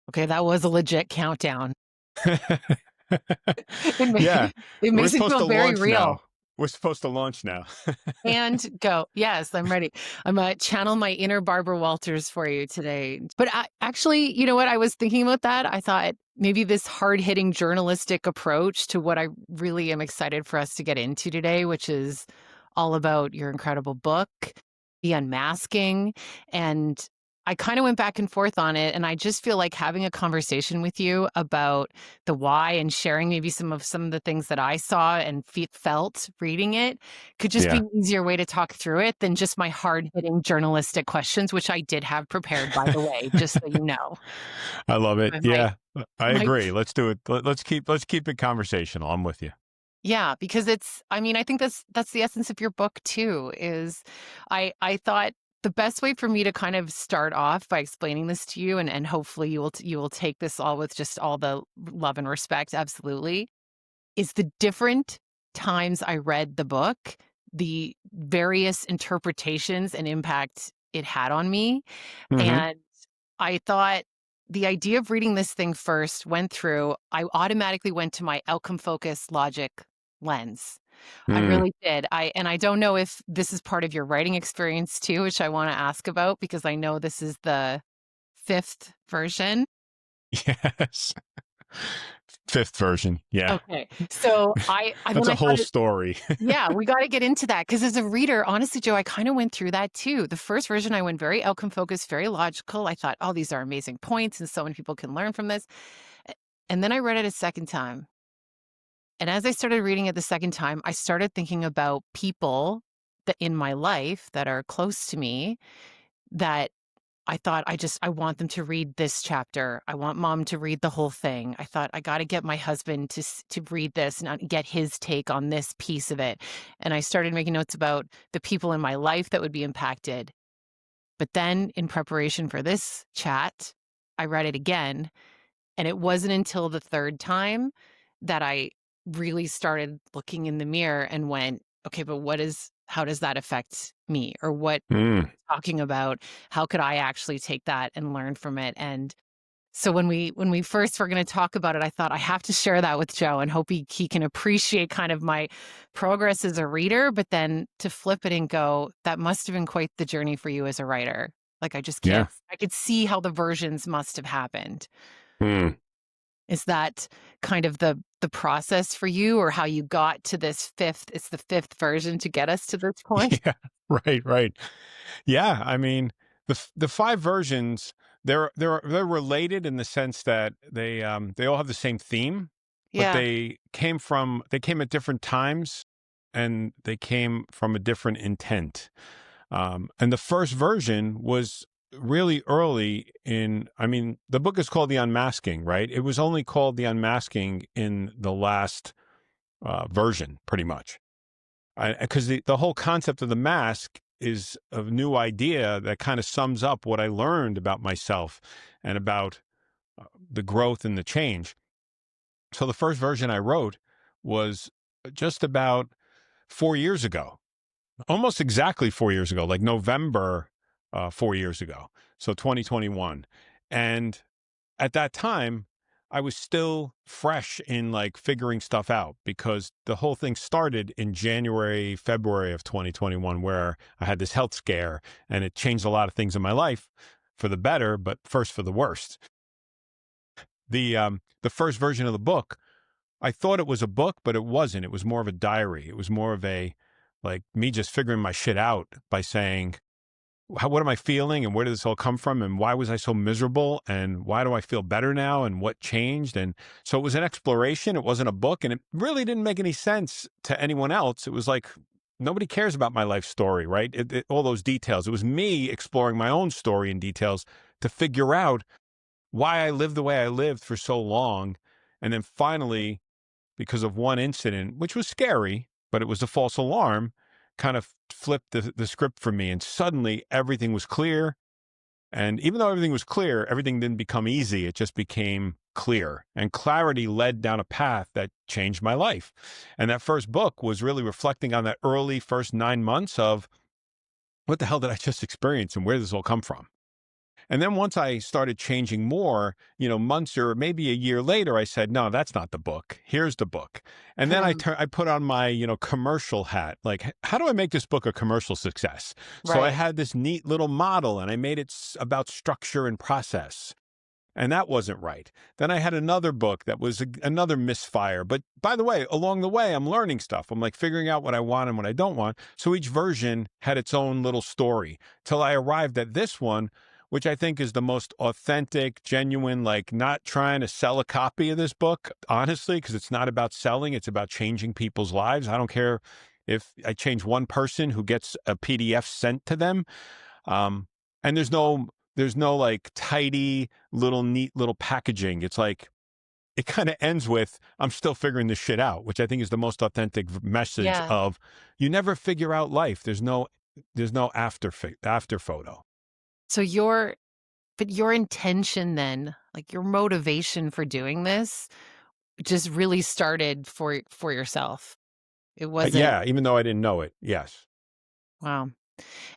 Okay, that was a legit countdown. It ma Yeah, it we're makes it supposed feel to very launch real. now. We're supposed to launch now. And go. Yes, I'm ready. I'm channel my inner Barbara Walters for you today. But actually, you know what? I was thinking about that. I thought maybe this hard-hitting journalistic approach to what I really am excited for us to get into today, which is all about your incredible book, The Unmasking, and I kind of went back and forth on it, and I just feel like having a conversation with you about the why and sharing maybe some of the things that I saw and felt reading it could just be Yeah. an easier way to talk through it than just my hard-hitting journalistic questions, which I did have prepared, by the way, just so you know. I love it. I might Yeah, I might agree. Let's do it. Let's keep it conversational. I'm with you. Yeah, because I mean, I think that's the essence of your book too, is I thought the best way for me to kind of start off by explaining this to you, and hopefully you will take this all with just all the love and respect, absolutely, is the different times I read the book, the various interpretations and impact it had on me. Hmm. And I thought the idea of reading this thing first went through, I automatically went to my outcome focused logic lens. I Mm. really did. I don't know if this is part of your writing experience too, which I want to ask about because I know this is the fifth version. Yes. Fifth version. Yeah. Okay. So I That's when a I whole thought story. yeah, we gotta get into that because as a reader, honestly, Joe, I kinda went through that too. The first version, I went very outcome focused, very logical. I thought, "Oh, these are amazing points, and so many people can learn from this." A and then I read it a second time, and as I started reading it the second time, I started thinking about people that in my life that are close to me that I thought I want them to read this chapter. I want mom to read the whole thing. I thought I got to get my husband to read this and get his take on this piece of it. And I started making notes about the people in my life that would be impacted. But then in preparation for this chat, I read it again, and it wasn't until the third time that I really started looking in the mirror and went, okay, but how does that affect me? Or what Mm. talking about, how could I actually take that and learn from it? And so when we first were going to talk about it, I thought I have to share that with Joe and hope he can appreciate kind of my progress as a reader, but then to flip it and go, that must have been quite the journey for you as a writer. Like I just Yeah. can't, I could see how the versions must have happened. Mm. Is that kind of the process for you or how you got to this it's the fifth version to get us to this point? Yeah. Right. Right. Yeah. I mean, the five versions, they're related in the sense that they all have the same theme, but Yeah. they came at different times, and they came from a different intent. And the first version was really early in, I mean, the book is called The Unmasking, right? It was only called The Unmasking in the last version, pretty much. Because the whole concept of the mask is a new idea that kind of sums up what I learned about myself and about the growth and the change. So the first version I wrote was just about 4 years ago, almost exactly 4 years ago, like November 4 years ago. So 2021. And at that time, I was still fresh in like figuring stuff out because the whole thing started in January, February of 2021, where I had this health scare and it changed a lot of things in my life for the better, but first for the worst. The first version of the book, I thought it was a book, but it wasn't. It was more of a diary. It was more of a like me just figuring my shit out by saying, what am I feeling and where did this all come from and why was I so miserable and why do I feel better now and what changed? And so it was an exploration. It wasn't a book, and it really didn't make any sense to anyone else. It was like nobody cares about my life story, right? All those details. It was me exploring my own story in details to figure out why I lived the way I lived for so long. And then finally, because of one incident, which was scary, but it was a false alarm, kind of flipped the script for me. And suddenly everything was clear. And even though everything was clear, everything didn't become easy. It just became clear. And clarity led down a path that changed my life. And that first book was really reflecting on that early first 9 months of what the hell did I just experience and where did this all come from? And then once I started changing more, months or maybe a year later, I said, no, that's not the book. Here's the book. And then I put on my, commercial hat. Like, how do I make this book a commercial success? So I Right. had this neat little model and I made it about structure and process. And that wasn't right. Then I had another book that was another misfire. But by the way, along the way, I'm learning stuff. I'm like figuring out what I want and what I don't want. So each version had its own little story till I arrived at this one, which I think is the most authentic, genuine, like not trying to sell a copy of this book, honestly, because it's not about selling. It's about changing people's lives. I don't care if I change one person who gets a PDF sent to them. Um, and there's no like tidy little neat little packaging. It's like it kind of ends with I'm still figuring this shit out, which I think is the most authentic message Yeah. of you never figure out life. There's no after photo. So but your intention then, like your motivation for doing this just really started for yourself. It wasn't Yeah, even though I didn't know it. Yes. wow.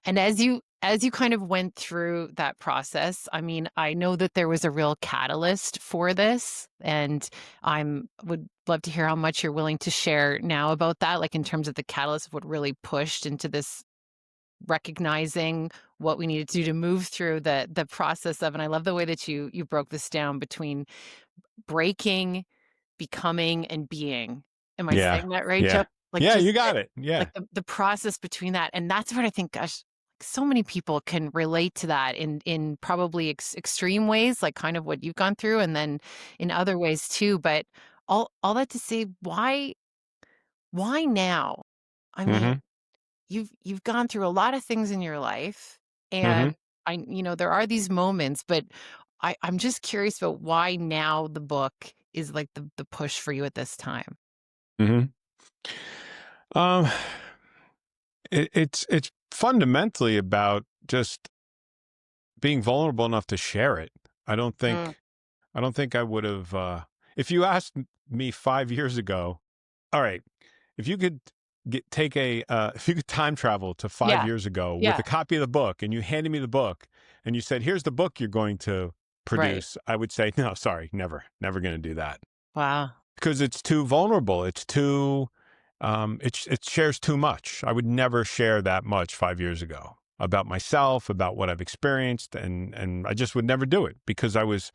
And as you kind of went through that process, I mean, I know that there was a real catalyst for this, and I'm would love to hear how much you're willing to share now about that, like in terms of the catalyst of what really pushed into this recognizing what we needed to do to move through the process of, and I love the way that you broke this down between breaking, becoming, and being. Am I Yeah. saying that right, Joe? Yeah. Like Yeah, just you got it. Yeah. like the process between that, and that's what I think, gosh, so many people can relate to that in probably extreme ways, like kind of what you've gone through, and then in other ways too. But all that to say, why now? I mean, Mhm. you've gone through a lot of things in your life, Mhm. and there are these moments, but I'm just curious about why now the book is like the push for you at this time. Mhm. Um it's fundamentally about just being vulnerable enough to share it. I don't Mm, think I don't think I would have if you asked me 5 years ago, all right, if you could take if you could time travel to 5 yeah, years ago with yeah, a copy of the book and you handed me the book and you said, "Here's the book you're going to right. produce." I would say, "No, sorry, never going to do that." Wow. Because it's too vulnerable. It's too it shares too much. I would never share that much 5 years ago about myself, about what I've experienced, and I just would never do it because I was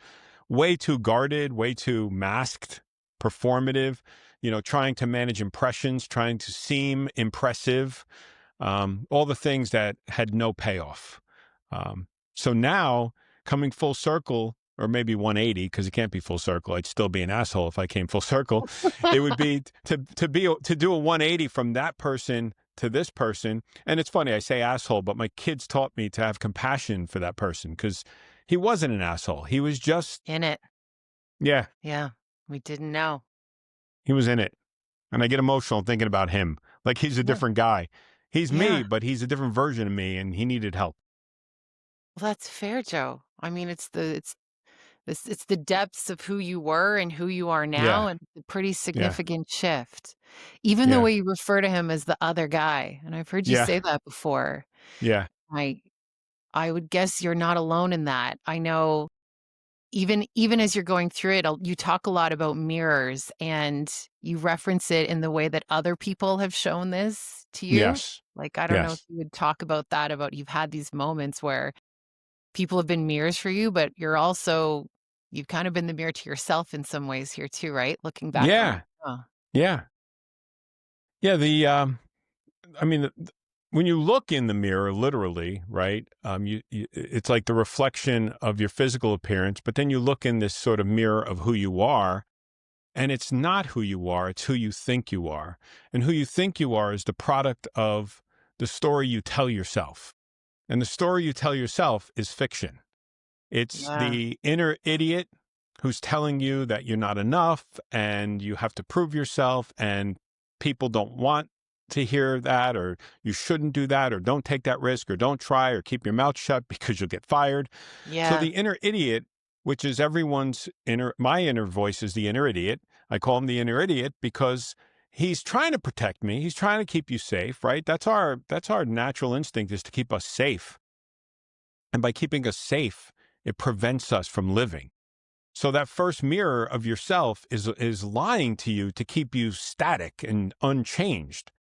way too guarded, way too masked, performative, trying to manage impressions, trying to seem impressive, all the things that had no payoff. So now coming full circle, or maybe 180, because it can't be full circle. I'd still be an asshole if I came full circle. It would be to do a 180 from that person to this person. And it's funny, I say asshole, but my kids taught me to have compassion for that person because he wasn't an asshole. He was just, In it. yeah, Yeah. We didn't know. he was in it. And I get emotional thinking about him. Like he's a Yeah. different guy. He's me, Yeah. but he's a different version of me and he needed help. Well, that's fair, Joe. I mean, it's the depths of who you were and who you are now, Yeah. and a pretty Yeah. significant shift. Even the Yeah. way you refer to him as the other guy, and I've heard you Yeah. say that before. Yeah. I I would guess you're not alone in that. I know even as you're going through it, you talk a lot about mirrors, and you reference it in the way that other people have shown this to you. Yes. Like, I don't know if Yes. you would talk about that, about you've had these moments where people have been mirrors for you, but you've kind of been the mirror to yourself in some ways here too, right? Looking back on it. Yeah. Oh, Yeah. Yeah. I mean, when you look in the mirror, literally, right? It's like the reflection of your physical appearance, but then you look in this sort of mirror of who you are, and it's not who you are, it's who you think you are. And who you think you are is the product of the story you tell yourself. And the story you tell yourself is fiction. It's yeah. the inner idiot who's telling you that you're not enough and you have to prove yourself, and people don't want to hear that, or you shouldn't do that, or don't take that risk, or don't try, or keep your mouth shut because you'll get fired. So Yeah. the inner idiot, which is my inner voice is the inner idiot. I call him the inner idiot because he's trying to protect me. He's trying to keep you safe, right? That's our natural instinct, is to keep us safe. And by keeping us safe, it prevents us from living. So that first mirror of yourself is lying to you to keep you static and unchanged.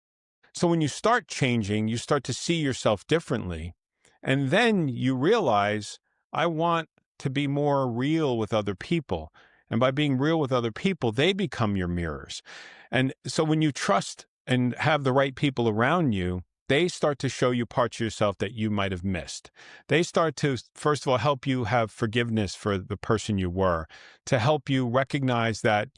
So when you start changing, you start to see yourself differently. And then you realize, I want to be more real with other people. And by being real with other people, they become your mirrors. And so when you trust and have the right people around you, they start to show you parts of yourself that you might have missed. They start to, first of all, help you have forgiveness for the person you were, to help you recognize that,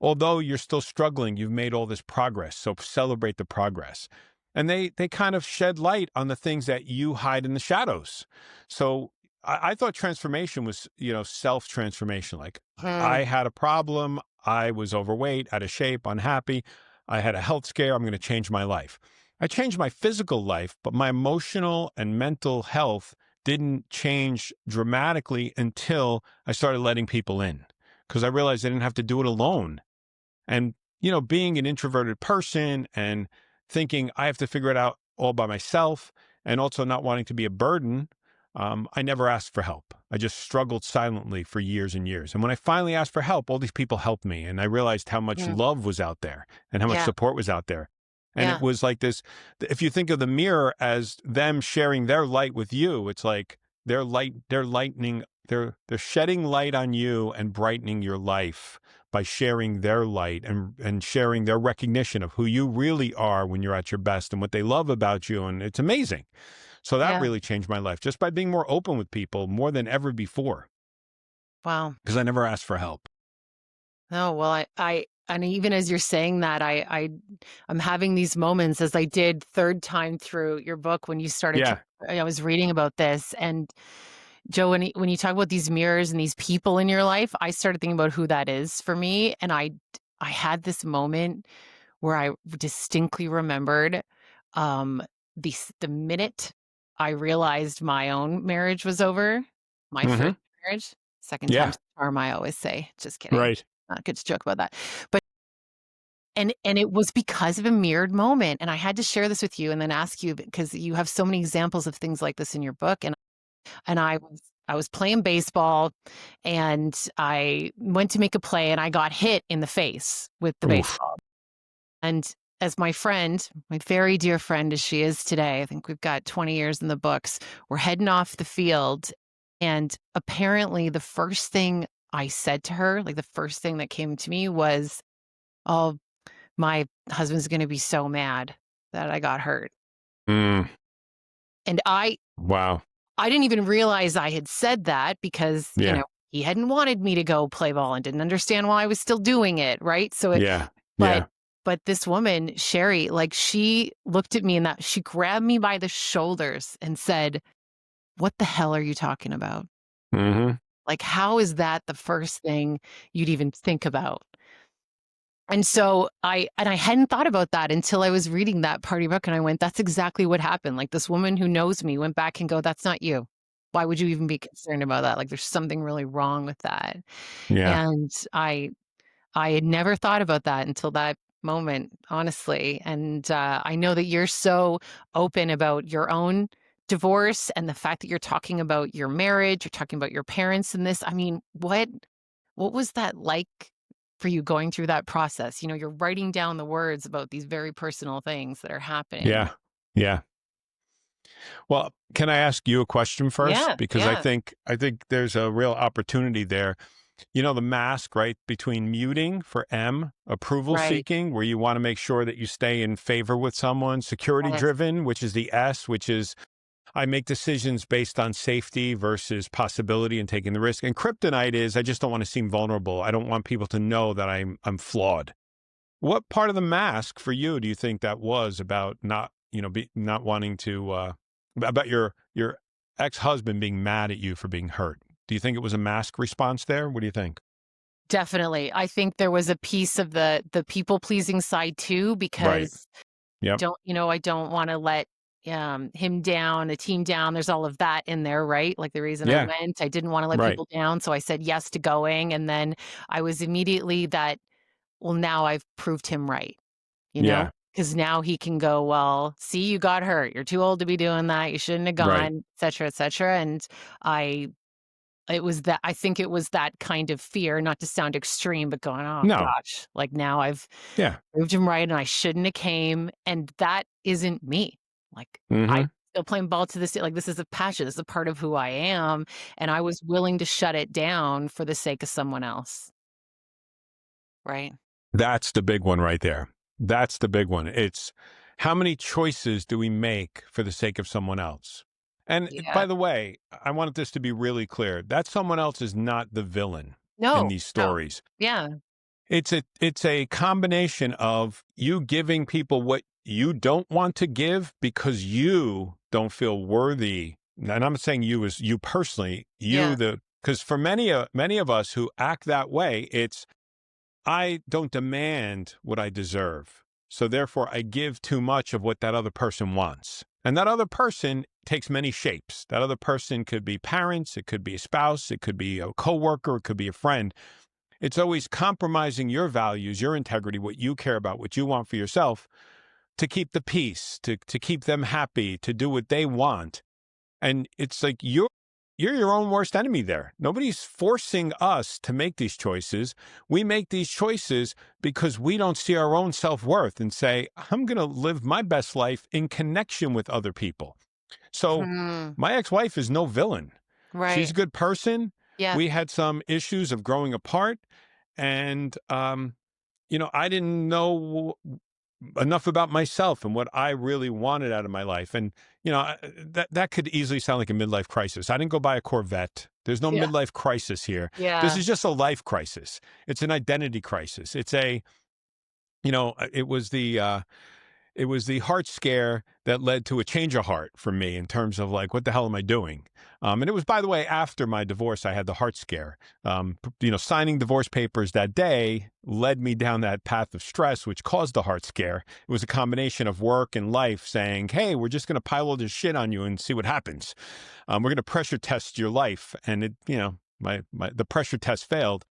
although you're still struggling, you've made all this progress. So celebrate the progress. And they kind of shed light on the things that you hide in the shadows. So I thought transformation was, self transformation. Like Hmm. I had a problem. I was overweight, out of shape, unhappy. I had a health scare. I'm going to change my life. I changed my physical life, but my emotional and mental health didn't change dramatically until I started letting people in because I realized I didn't have to do it alone. And, being an introverted person and thinking I have to figure it out all by myself and also not wanting to be a burden, I never asked for help. I just struggled silently for years and years. And when I finally asked for help, all these people helped me. And I realized how much Hmm. love was out there and how much Yeah. support was out there. And it Yeah. was like this, if you think of the mirror as them sharing their light with you, it's like they're shedding light on you and brightening your life by sharing their light and sharing their recognition of who you really are when you're at your best and what they love about you. And it's amazing. So that Yeah. really changed my life just by being more open with people more than ever before Wow. because I never asked for help. Oh, well, and even as you're saying that, I'm having these moments as I did third time through your book when you started Yeah. I was reading about this. And Joe, when you talk about these mirrors and these people in your life, I started thinking about who that is for me. And I had this moment where I distinctly remembered, um, the minute I realized my own marriage was over, my Hmm. first marriage, second Yeah. time's the charm, I always say. Just kidding. Right. Not good to joke about that. But and it was because of a mirrored moment. And I had to share this with you and then ask you because you have so many examples of things like this in your book. And I was playing baseball and I went to make a play and I got hit in the face with the Oof. baseball. And as my friend, my very dear friend as she is today, I think we've got 20 years in the books, we're heading off the field. And apparently, the first thing I said to her, like the first thing that came to me was, "Oh, my husband's going to be so mad that I got hurt." Mm. And Wow. I didn't even realize I had said that because, Yeah. he hadn't wanted me to go play ball and didn't understand why I was still doing it, right? Yeah. But Yeah. but this woman, Sherry, like, she looked at me and that she grabbed me by the shoulders and said, "What the hell are you talking about? Hmm. Like, how is that the first thing you'd even think about?" And so I hadn't thought about that until I was reading that part of your book, and I went, "That's exactly what happened." Like, this woman who knows me went back and go, "That's not you. Why would you even be concerned about that? Like, there's something really wrong with that." Yeah. And I had never thought about that until that moment, honestly. And I know that you're so open about your own divorce and the fact that you're talking about your marriage, you're talking about your parents in this. I mean, what was that like for you going through that process? You're writing down the words about these very personal things that are happening. Yeah. Yeah. Well, can I ask you a question first? Yeah, Because I yeah, think I think there's a real opportunity there. The mask, right? Between muting for M, approval right. seeking, where you want to make sure that you stay in favor with someone, security Yes. driven, which is the S, which is I make decisions based on safety versus possibility and taking the risk. And kryptonite is I just don't want to seem vulnerable. I don't want people to know that I'm flawed. What part of the mask for you do you think that was about not, not wanting to about your ex-husband being mad at you for being hurt? Do you think it was a mask response there? What do you think? Definitely. I think there was a piece of the people pleasing side too, Right. because Yep. I don't wanna let, him down, the team down, there's all of that in there, right? Like, the reason I Yeah. went, I didn't wanna let Right. people down, so I said yes to going, and then I was immediately that, "Well, now I've proved him right," you know? Yeah. Because now he can go, "Well, see, you got hurt, you're too old to be doing that, you shouldn't have Right. gone," etcetera, etcetera, and I It was that I think it was that kind of fear, not to sound extreme, but going, "Oh No. gosh, like, now I've Yeah. proved him right, and I shouldn't have came," and that isn't me. Like, I Mhm. still playing ball to this day, like, this is a passion, this is a part of who I am, and I was willing to shut it down for the sake of someone else, right? That's the big one right there. That's the big one. It's how many choices do we make for the sake of someone else? And Yeah. by the way, I wanted this to be really clear. That someone else is not the villain in No, these no. stories. Yeah, It's a combination of you giving people what you don't want to give because you don't feel worthy. And I'm not saying you as you personally, yeah. you the because for many of us who act that way, it's I don't demand what I deserve. So therefore, I give too much of what that other person wants. And that other person takes many shapes. That other person could be parents, it could be a spouse, it could be a coworker, it could be a friend. It's always compromising your values, your integrity, what you care about, what you want for yourself to keep the peace, to keep them happy, to do what they want. And it's like you're your own worst enemy there. Nobody's forcing us to make these choices. We make these choices because we don't see our own self-worth and say, I'm going to live my best life in connection with other people. So Hmm, my ex-wife is no villain. She's right. a good person. Yeah, We had some issues of growing apart and I didn't know enough about myself and what I really wanted out of my life. And, that could easily sound like a midlife crisis. I didn't go buy a Corvette. There's no yeah, midlife crisis here. This yeah, is just a life crisis. It's an identity crisis. It's a, you know, it was the heart scare that led to a change of heart for me in terms of like, what the hell am I doing? And it was, by the way, after my divorce, I had the heart scare. Signing divorce papers that day led me down that path of stress, which caused the heart scare. It was a combination of work and life saying, hey, we're just going to pile all this shit on you and see what happens. We're going to pressure test your life. And the pressure test failed.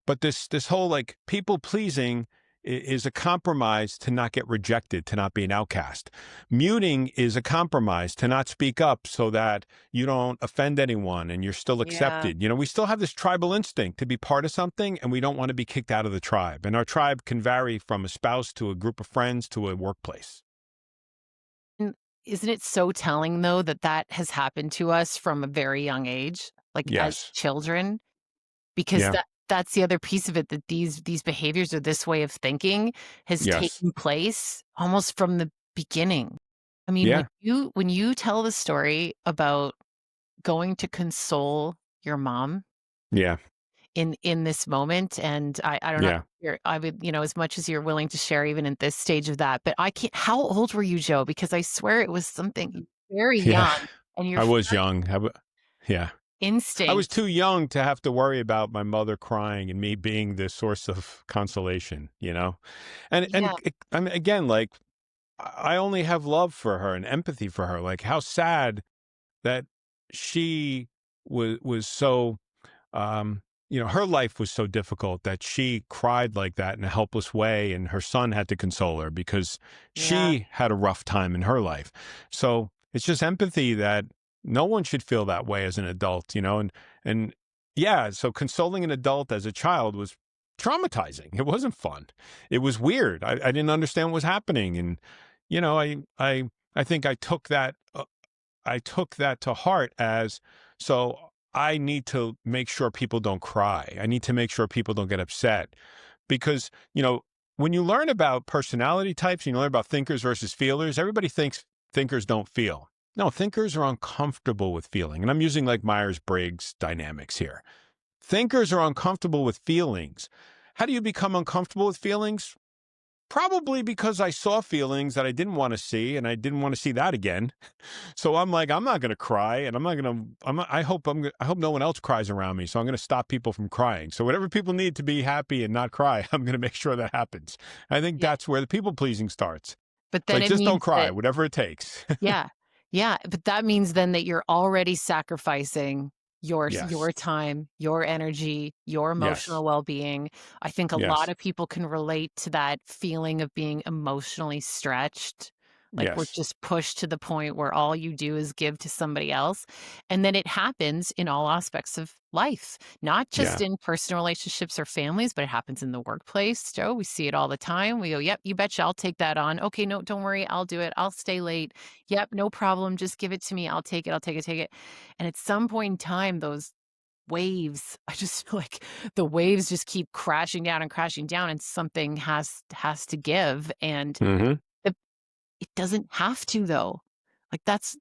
But this whole like people pleasing is a compromise to not get rejected, to not be an outcast. Muting is a compromise to not speak up so that you don't offend anyone and you're still yeah. accepted. We still have this tribal instinct to be part of something and we don't want to be kicked out of the tribe. And our tribe can vary from a spouse to a group of friends to a workplace. And isn't it so telling though that that has happened to us from a very young age, like as Yes. children? Because Yeah. that's the other piece of it, that these behaviors or this way of thinking has Yes. taken place almost from the beginning. I mean, Yeah. when you tell the story about going to console your mom Yeah. in this moment, and I don't know, Yeah. I would, as much as you're willing to share even at this stage of that, but I can't how old were you, Joe? Because I swear it was something very Yeah. young, and your I was first young. Yeah. I was instinct. too young to have to worry about my mother crying and me being the source of consolation. Yeah, I mean, again, like I only have love for her and empathy for her. Like how sad that she was so her life was so difficult that she cried like that in a helpless way, and her son had to console her because yeah. she had a rough time in her life. So it's just empathy that no one should feel that way as an adult, and yeah, so consoling an adult as a child was traumatizing. It wasn't fun. It was weird. I didn't understand what was happening, and you know, I think I took that to heart as so I need to make sure people don't cry. I need to make sure people don't get upset because, when you learn about personality types, you learn about thinkers versus feelers, everybody thinks thinkers don't feel. No, thinkers are uncomfortable with feeling. And I'm using like Myers-Briggs dynamics here. Thinkers are uncomfortable with feelings. How do you become uncomfortable with feelings? Probably because I saw feelings that I didn't want to see and I didn't want to see that again. So I'm like, I'm not going to cry, and I'm not going to. I hope no one else cries around me. So I'm going to stop people from crying. So whatever people need to be happy and not cry, I'm going to make sure that happens. I think Yeah, that's where the people pleasing starts. but It's then like it just don't means cry, that whatever it takes. yeah, yeah, but that means then that you're already sacrificing Yes, your time, your energy, your yes, emotional well-being. I think a lot yes, of people can relate to that feeling of being emotionally stretched Like, we're Yes. just pushed to the point where all you do is give to somebody else, and then it happens in all aspects of life, not just Yeah. in personal relationships or families, but it happens in the workplace, Joe. We see it all the time. We go, "Yep, you betcha, I'll take that on. Okay, no, don't worry, I'll do it. I'll stay late. Yep, no problem, just give it to me. I'll take it, I'll take it, take it." And at some point in time, those waves, I just feel like the waves just keep crashing down, and something has to give, and Hmm. it doesn't have to though. Like that's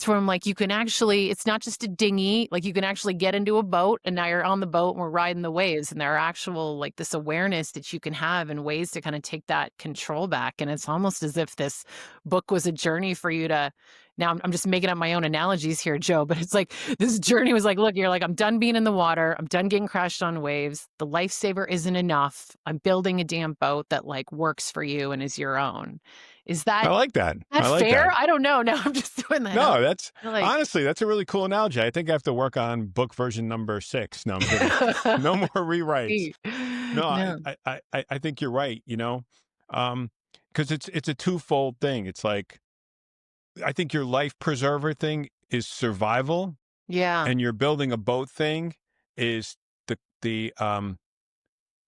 where I'm like, you can actually it's not just a dinghy, like you can actually get into a boat and now you're on the boat and we're riding the waves and there are actual like this awareness that you can have and ways to kind of take that control back. And it's almost as if this book was a journey for you to now I'm just making up my own analogies here, Joe, but it's like this journey was like, look, you're like, I'm done being in the water. I'm done getting crashed on waves. The lifesaver isn't enough. I'm building a damn boat that like works for you and is your own. Is I that like that. that I like fair? that. I don't know. Now I'm just throwing that out. No, that's Like honestly, that's a really cool analogy. I think I have to work on book version number 6. No, I'm kidding. No more rewrites. Sweet. No, No. I think you're right, because it's a twofold thing. It's like I think your life preserver thing is survival, Yeah. and your building a boat thing is the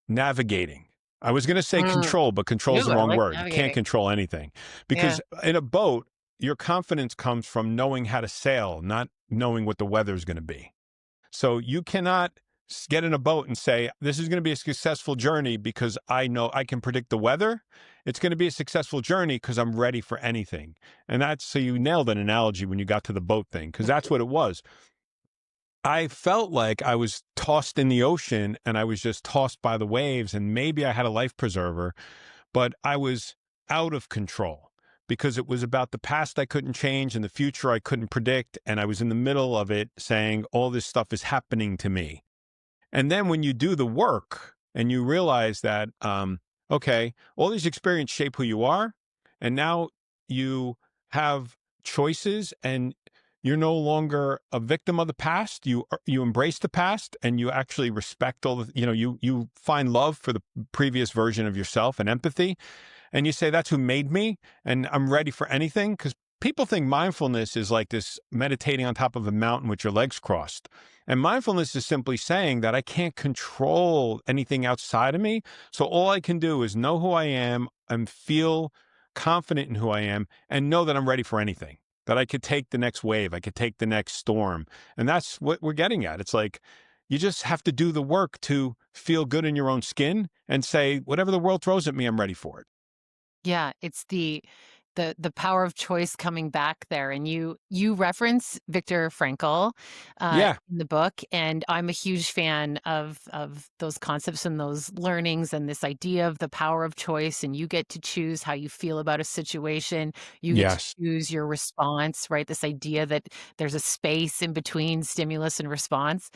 navigating. I was going to say Mm. control, but control is Ooh, the I wrong like word. You can't navigating. control anything Yeah. because in a boat, your confidence comes from knowing how to sail, not knowing what the weather is going to be. So you cannot get in a boat and say, this is going to be a successful journey because I know I can predict the weather. It's going to be a successful journey because I'm ready for anything. And that's so you nailed an analogy when you got to the boat thing, because that's what it was. I felt like I was tossed in the ocean and I was just tossed by the waves, and maybe I had a life preserver, but I was out of control because it was about the past I couldn't change and the future I couldn't predict. And I was in the middle of it saying, all this stuff is happening to me. And then when you do the work and you realize that, okay, all these experiences shape who you are. And now you have choices and you're no longer a victim of the past. You embrace the past and you actually respect all the, you find love for the previous version of yourself and empathy, and you say, that's who made me, and I'm ready for anything. Because people think mindfulness is like this meditating on top of a mountain with your legs crossed. And mindfulness is simply saying that I can't control anything outside of me. So all I can do is know who I am and feel confident in who I am and know that I'm ready for anything, that I could take the next wave, I could take the next storm. And that's what we're getting at. It's like, you just have to do the work to feel good in your own skin and say, whatever the world throws at me, I'm ready for it. Yeah, it's the power of choice coming back there, and you reference Viktor Frankl, Yeah. in the book, and I'm a huge fan of those concepts and those learnings and this idea of the power of choice, and you get to choose how you feel about a situation, you get to Yes. choose your response, right? This idea that there's a space in between stimulus and response,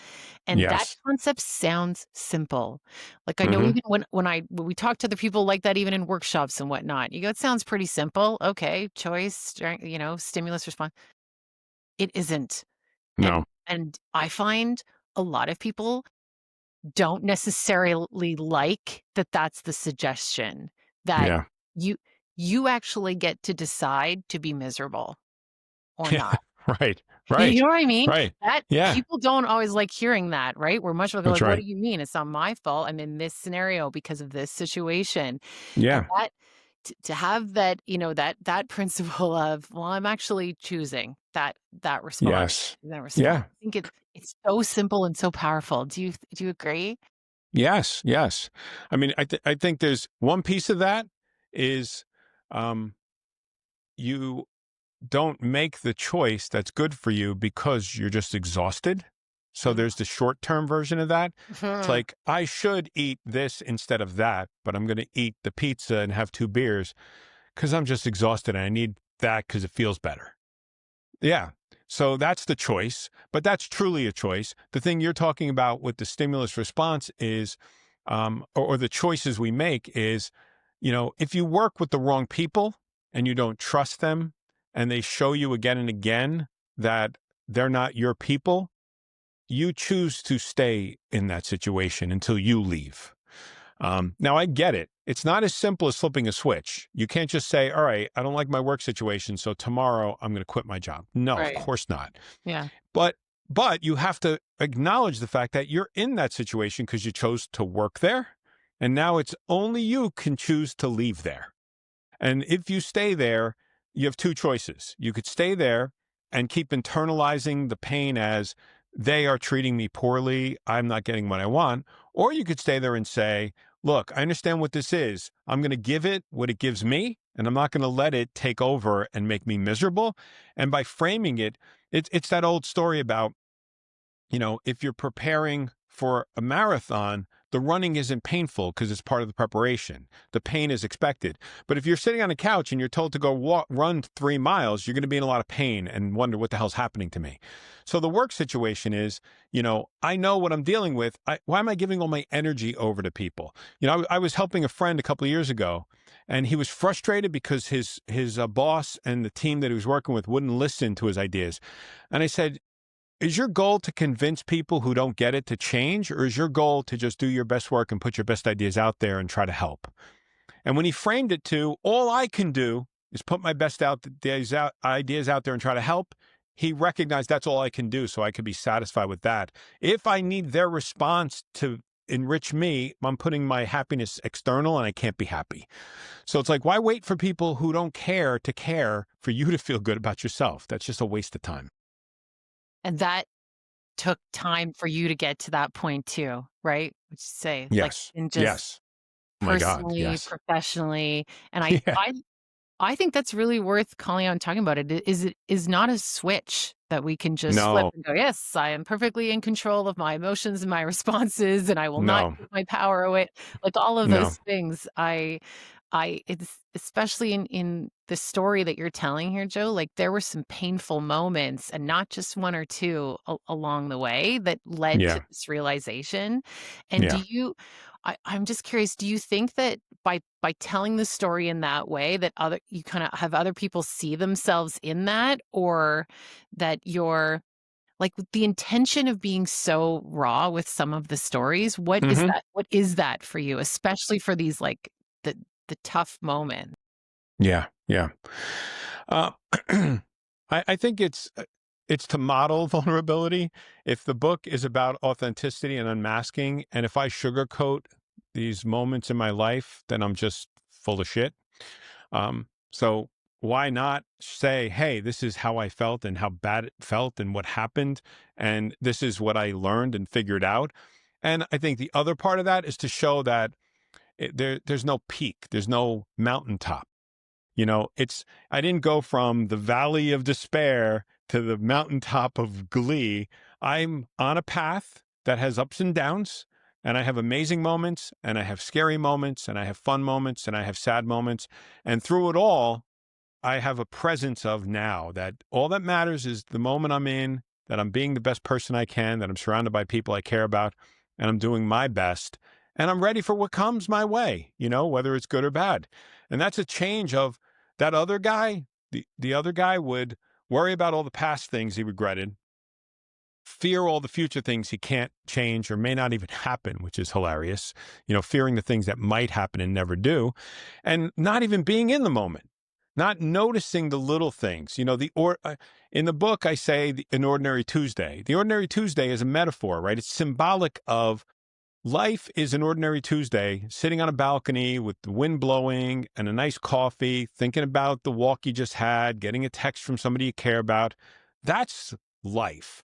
and that Yes. concept sounds simple. Like, I know Hmm. even when we talk to other people like that, even in workshops and whatnot, you go, "It sounds pretty simple. Okay, choice, strength, stimulus response." It isn't. And No. and I find a lot of people don't necessarily like that that's the suggestion, that Yeah. you you actually get to decide to be miserable or Yeah. not. Right. You Right. know what I mean? Right. That Yeah. people don't always like hearing that, right? We're much rather That's like, "What right. do you mean? It's not my fault. I'm in this scenario because of this situation." And Yeah. that to have that, that principle of, well, I'm actually choosing that response, Yes. that response. Yeah. I think it's so simple and so powerful. Do you agree? Yes. Yes. I mean, I think there's one piece of that is, um, you don't make the choice that's good for you because you're just exhausted. So Mm. there's the short term version of that. It's Mhm. like, I should eat this instead of that, but I'm going to eat the pizza and have 2 beers because I'm just exhausted and I need that because it feels better. Yeah. So that's the choice, but that's truly a choice. The thing you're talking about with the stimulus response is, or the choices we make is, if you work with the wrong people and you don't trust them and they show you again and again that they're not your people, you choose to stay in that situation until you leave. Now I get it. it's not as simple as flipping a switch. You can't just say, all right, I don't like my work situation, so tomorrow I'm going to quit my job. No, of Right. course not. Yeah. But but you have to acknowledge the fact that you're in that situation because you chose to work there. And now it's only you can choose to leave there. And if you stay there, you have two choices. You could stay there and keep internalizing the pain as they are treating me poorly. I'm not getting what I want. Or you could stay there and say, look, I understand what this is. I'm going to give it what it gives me, and I'm not going to let it take over and make me miserable. And by framing it, it's that old story about, if you're preparing for a marathon, the running isn't painful because it's part of the preparation. The pain is expected. But if you're sitting on a couch and you're told to go run 3 miles, you're going to be in a lot of pain and wonder what the hell's happening to me. So the work situation is, I know what I'm dealing with. Why am I giving all my energy over to people? I was helping a friend a couple of years ago, and he was frustrated because his boss and the team that he was working with wouldn't listen to his ideas. And I said, is your goal to convince people who don't get it to change, or is your goal to just do your best work and put your best ideas out there and try to help? And when he framed it to, all I can do is put my best ideas out there and try to help, he recognized that's all I can do. So I could be satisfied with that. If I need their response to enrich me, I'm putting my happiness external and I can't be happy. So it's like, why wait for people who don't care to care for you to feel good about yourself? That's just a waste of time. And that took time for you to get to that point too, right? Which say, like, Yes. in just Yes. My God. personally, Yes. professionally, and I Yeah. I I think that's really worth calling out and talking about it. It is not a switch that we can just flip No, and go, "Yes, I am perfectly in control of my emotions and my responses, and I will not no, give my power away." Like, all of no. those things, it's especially in the story that you're telling here, Joe, like, there were some painful moments, and not just 1 or 2 along the way that led to Yeah. this realization. And Yeah. I'm just curious, do you think that by telling the story in that way that other you kinda have other people see themselves in that, or that you're like, with the intention of being so raw with some of the stories, Mhm. what is that for you, especially for these, like, the the tough moments? Yeah. Yeah. Uh, I think it's to model vulnerability. If the book is about authenticity and unmasking, and if I sugarcoat these moments in my life, then I'm just full of shit. So why not say, hey, this is how I felt and how bad it felt and what happened, and this is what I learned and figured out. And I think the other part of that is to show that there's no peak, there's no mountaintop. I didn't go from the valley of despair to the mountaintop of glee. I'm on a path that has ups and downs, and I have amazing moments, and I have scary moments, and I have fun moments, and I have sad moments. And through it all, I have a presence of now that all that matters is the moment I'm in, that I'm being the best person I can, that I'm surrounded by people I care about, and I'm doing my best. And I'm ready for what comes my way, whether it's good or bad. And that's a change of that other guy. The other guy would worry about all the past things he regretted, fear all the future things he can't change or may not even happen, which is hilarious, fearing the things that might happen and never do, and not even being in the moment, not noticing the little things. In the book, I say an ordinary Tuesday. The ordinary Tuesday is a metaphor, right? It's symbolic of life is an ordinary Tuesday, sitting on a balcony with the wind blowing and a nice coffee, thinking about the walk you just had, getting a text from somebody you care about. That's life.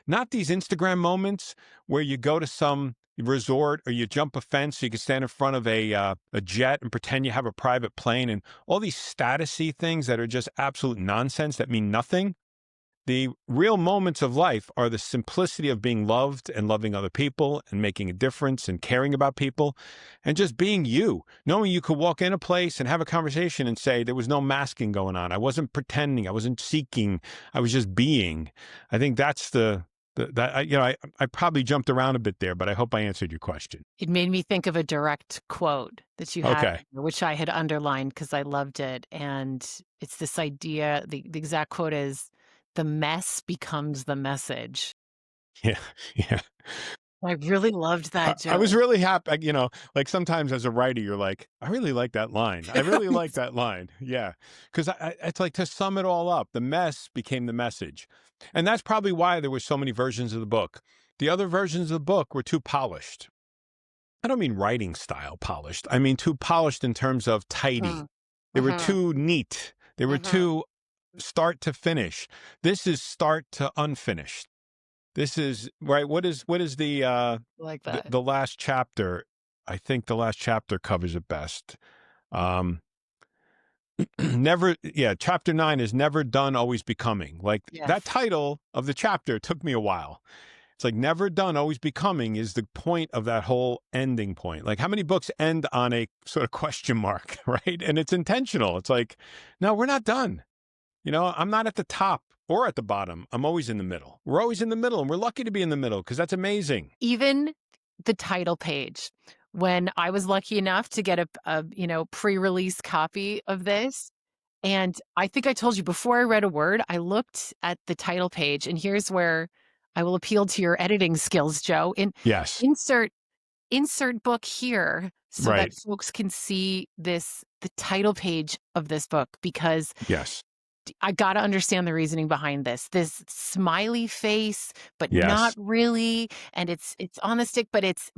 Not these Instagram moments where you go to some resort or you jump a fence so you can stand in front of a jet and pretend you have a private plane, and all these statusy things that are just absolute nonsense that mean nothing. The real moments of life are the simplicity of being loved and loving other people and making a difference and caring about people and just being you, knowing you could walk in a place and have a conversation and say there was no masking going on. I wasn't pretending. I wasn't seeking. I was just being. I think that's I probably jumped around a bit there, but I hope I answered your question. It made me think of a direct quote that you had, Okay. which I had underlined because I loved it, and it's this idea, the exact quote is, "The mess becomes the message." Yeah. Yeah. I really loved I that, I was Joe. really happy, like, sometimes as a writer, you're like, "I really like that line. I really like that line." Yeah, 'cause it's like to sum it all up, the mess became the message, and that's probably why there were so many versions of the book. The other versions of the book were too polished. I don't mean writing style polished. I mean too polished in terms of tidy. Mhm. They were Mhm. too neat. They were Mhm. too start to finish. This is start to unfinished. This is right. What is Like that. the last chapter? I think the last chapter covers it best. Um, never, yeah. Chapter 9 is never done, always becoming. Like that Yes. title of the chapter took me a while. It's like never done, always becoming is the point of that whole ending point. Like how many books end on a sort of question mark, right? And it's intentional. It's like, no, we're not done. I'm not at the top or at the bottom. I'm always in the middle. We're always in the middle, and we're lucky to be in the middle because that's amazing. Even the title page, when I was lucky enough to get a pre-release copy of this, and I think I told you before I read a word, I looked at the title page, and here's where I will appeal to your editing skills, Joe. Yes. Insert insert book here so that Right. folks can see the title page of this book because Yes. I gotta understand the reasoning behind this. This smiley face, but not Yes. really, and it's on the stick, but it's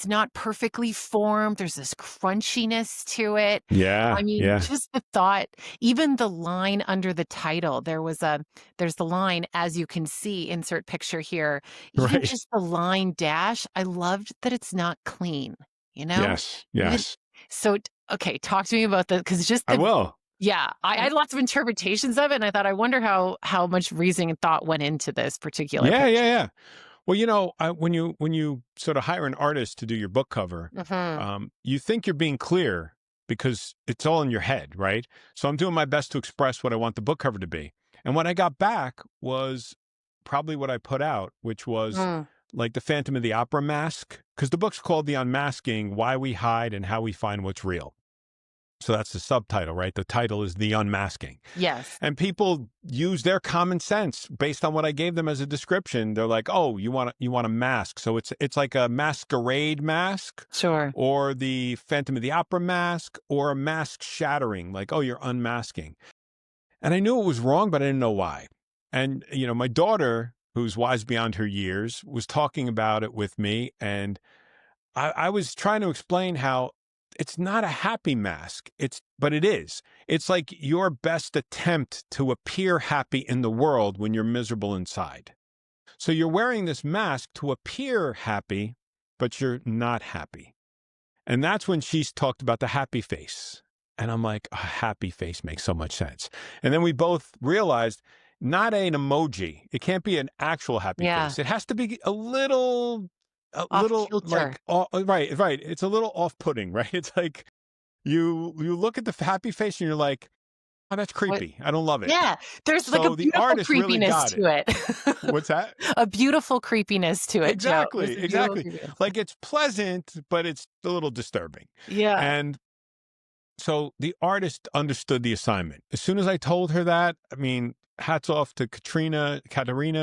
not perfectly formed. There's this crunchiness to it. I Yeah. mean, Yeah. just the thought, even the line under the title, there's the line, "As you can see," insert picture here. Even Right. just the line dash, I loved that it's not clean, you know? Yes. Even Yes. so okay, talk to me about the because just I will. yeah, I had lots of interpretations of it, and I thought, I wonder how much reasoning and thought went into this particular Yeah. Yeah. picture. Yeah. Well, when you sort of hire an artist to do your book cover, Mhm. you think you're being clear because it's all in your head, right? So I'm doing my best to express what I want the book cover to be. And what I got back was probably what I put out, which was Mm. like the Phantom of the Opera mask, because the book's called The Unmasking: Why We Hide and How We Find What's Real. So that's the subtitle, right? The title is The Unmasking. Yes. And people use their common sense based on what I gave them as a description. They're like, "Oh, you want a mask." So it's like a masquerade mask Sure. or the Phantom of the Opera mask or a mask shattering, like, "Oh, you're unmasking." And I knew it was wrong, but I didn't know why. And my daughter, who's wise beyond her years, was talking about it with me, and I was trying to explain how it's not a happy mask. But it is. It's like your best attempt to appear happy in the world when you're miserable inside. So you're wearing this mask to appear happy, but you're not happy. And that's when she's talked about the happy face. And I'm like, a happy face makes so much sense. And then we both realized not an emoji. It can't be an actual happy Yeah. face. It has to be a little Off kilter. like right, right. It's a little off-putting, right? It's like you look at the happy face and you're like, oh, that's What creepy. I don't love it. Yeah, there's like a So the beautiful artist really creepiness got to it. it. What's that? A beautiful creepiness to it, Joe. There's Exactly, a beautiful exactly. creepiness. Like it's pleasant, but it's a little disturbing. Yeah. And so the artist understood the assignment. As soon as I told her that, I mean, hats off to Katerina.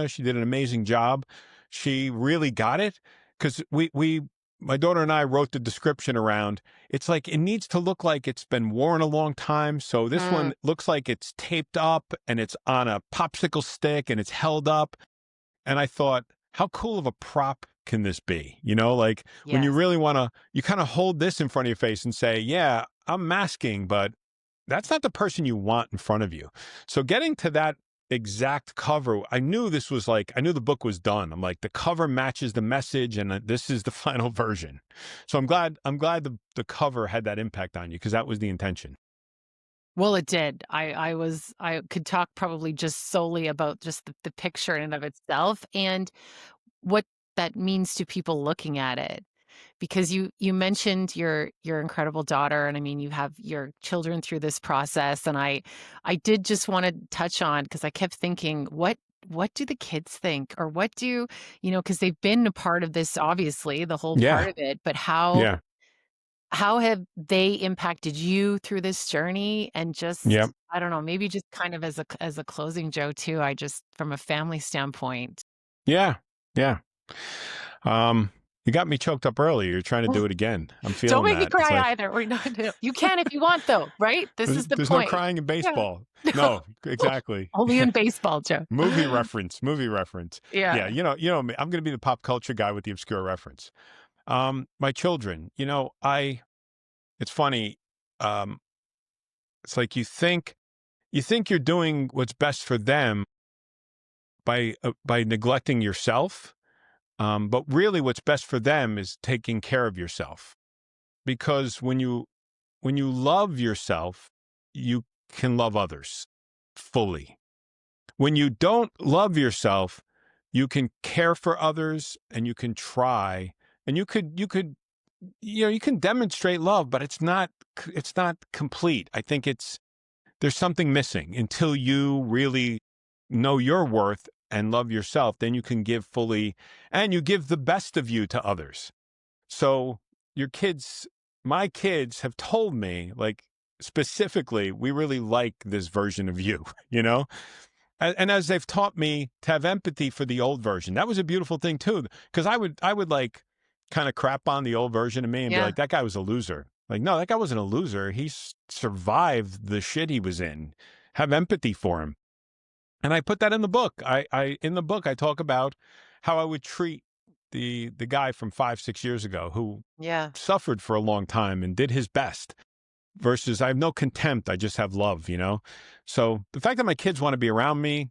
She did an amazing job. She really got it because my daughter and I wrote the description around. It's like it needs to look like it's been worn a long time. So this Mm. one looks like it's taped up and it's on a popsicle stick and it's held up. And I thought, how cool of a prop can this be? Like when you Yes. really want to, you kind of hold this in front of your face and say, yeah, I'm masking, but that's not the person you want in front of you. So getting to that exact cover, I knew I knew the book was done. I'm like, the cover matches the message and this is the final version. So I'm glad the cover had that impact on you because that was the intention. Well, it did. I could talk probably just solely about just the picture in and of itself and what that means to people looking at it. Because you mentioned your incredible daughter, and I mean, you have your children through this process, and I did just wanna touch on because I kept thinking, what do the kids think? Or what do because they've been a part of this, obviously, the whole part Yeah. of it, but how Yeah. how have they impacted you through this journey? And Yeah. just, I don't know, maybe just kind of as a closing, Joe, too, I just from a family standpoint. Yeah. Yeah. You got me choked up earlier. You're trying to do it again. I'm Don't feeling make me that. It's cry like either. We're not you can if you want though, right? This is the there's no point. crying in Yeah. baseball. No, exactly. Only in baseball, Joe. Movie reference, movie reference. Yeah, Yeah. me. I'm going to be the pop culture guy with the obscure reference. My children, it's funny. Um, it's like you think you're doing what's best for them by neglecting yourself. But really, what's best for them is taking care of yourself. Because when you love yourself, you can love others fully. When you don't love yourself, you can care for others and you can try and you can demonstrate love, but it's not complete. I think there's something missing until you really know your worth and love yourself, then you can give fully and you give the best of you to others. So your kids, my kids have told me, like, specifically, we really like this version of you, you know? And as they've taught me to have empathy for the old version, that was a beautiful thing too. Because I would like kind of crap on the old version of me and be Yeah. like, that guy was a loser. Like, no, that guy wasn't a loser. Survived the shit he was in. Have empathy for him. And I put that in the book. In the book I talk about how I would treat the guy from 5, 6 years ago who Yeah. suffered for a long time and did his best versus I have no contempt. I just have love, you know? So the fact that my kids want to be around me,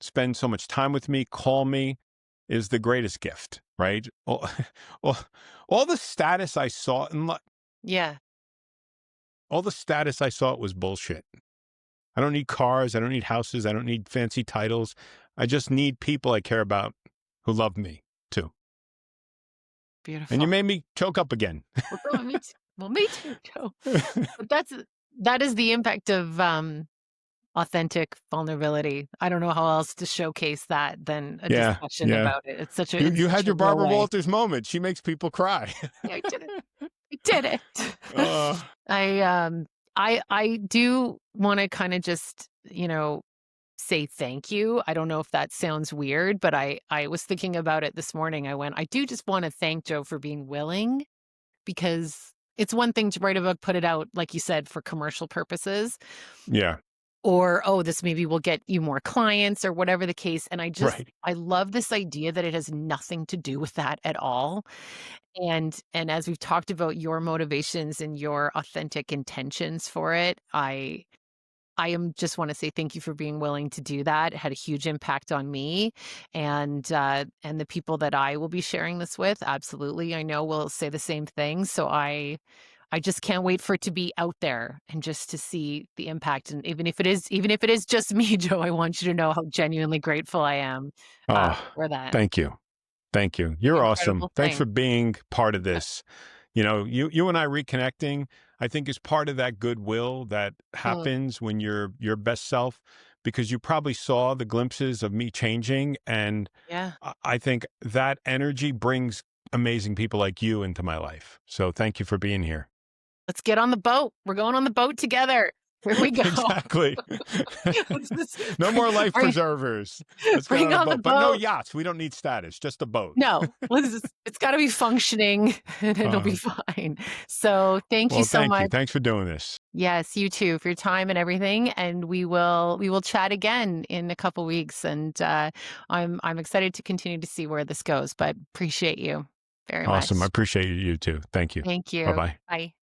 spend so much time with me, call me is the greatest gift, right? All, all the status I saw in Yeah. all the status I saw was bullshit. I don't need cars. I don't need houses. I don't need fancy titles. I just need people I care about who love me too. And you Beautiful. made me choke up again. Well, me too. Well, me too, Joe. But that is the impact of authentic vulnerability. I don't know how else to showcase that than a Yeah, discussion yeah. about it. It's You such had a your real Barbara way. Walters moment. She makes people cry. Yeah, I did it. I did it. uh, I I do want to kind of just, say thank you. I don't know if that sounds weird, but I was thinking about it this morning. I do just want to thank Joe for being willing because it's one thing to write a book, put it out, like you said, for commercial purposes, yeah, or, oh, this maybe will get you more clients or whatever the case. And right. I love this idea that it has nothing to do with that at all. And as we've talked about your motivations and your authentic intentions for it, I am just want to say thank you for being willing to do that. It had a huge impact on me and the people that I will be sharing this with. Absolutely. I know will say the same thing. So I just can't wait for it to be out there and just to see the impact. And even if it is just me, Joe, I want you to know how genuinely grateful I am Oh, for that thank you. Thank you. You're awesome. incredible Thanks thing. for being part of Yeah. this. You know, you and I reconnecting, I think is part of that goodwill that Mm, happens when you're your best self, because you probably saw the glimpses of me changing. And yeah. I think that energy brings amazing people like you into my life. So thank you for being here. Let's get on the boat. We're going on the boat together. Here we go. Exactly. Let's just No more life bring, preservers. Let's get on bring a on the boat, but no boat. yachts. We don't need status, just a boat. No, it's gotta be functioning and it'll be Uh, fine. So, thank you well, so thank you. much. Thanks for doing this. Yes, you too, for your time and everything, and we will chat again in a couple weeks, and, I'm excited to continue to see where this goes, but appreciate you very Awesome. I much. appreciate you too. Thank you. Thank Bye you. bye. Bye.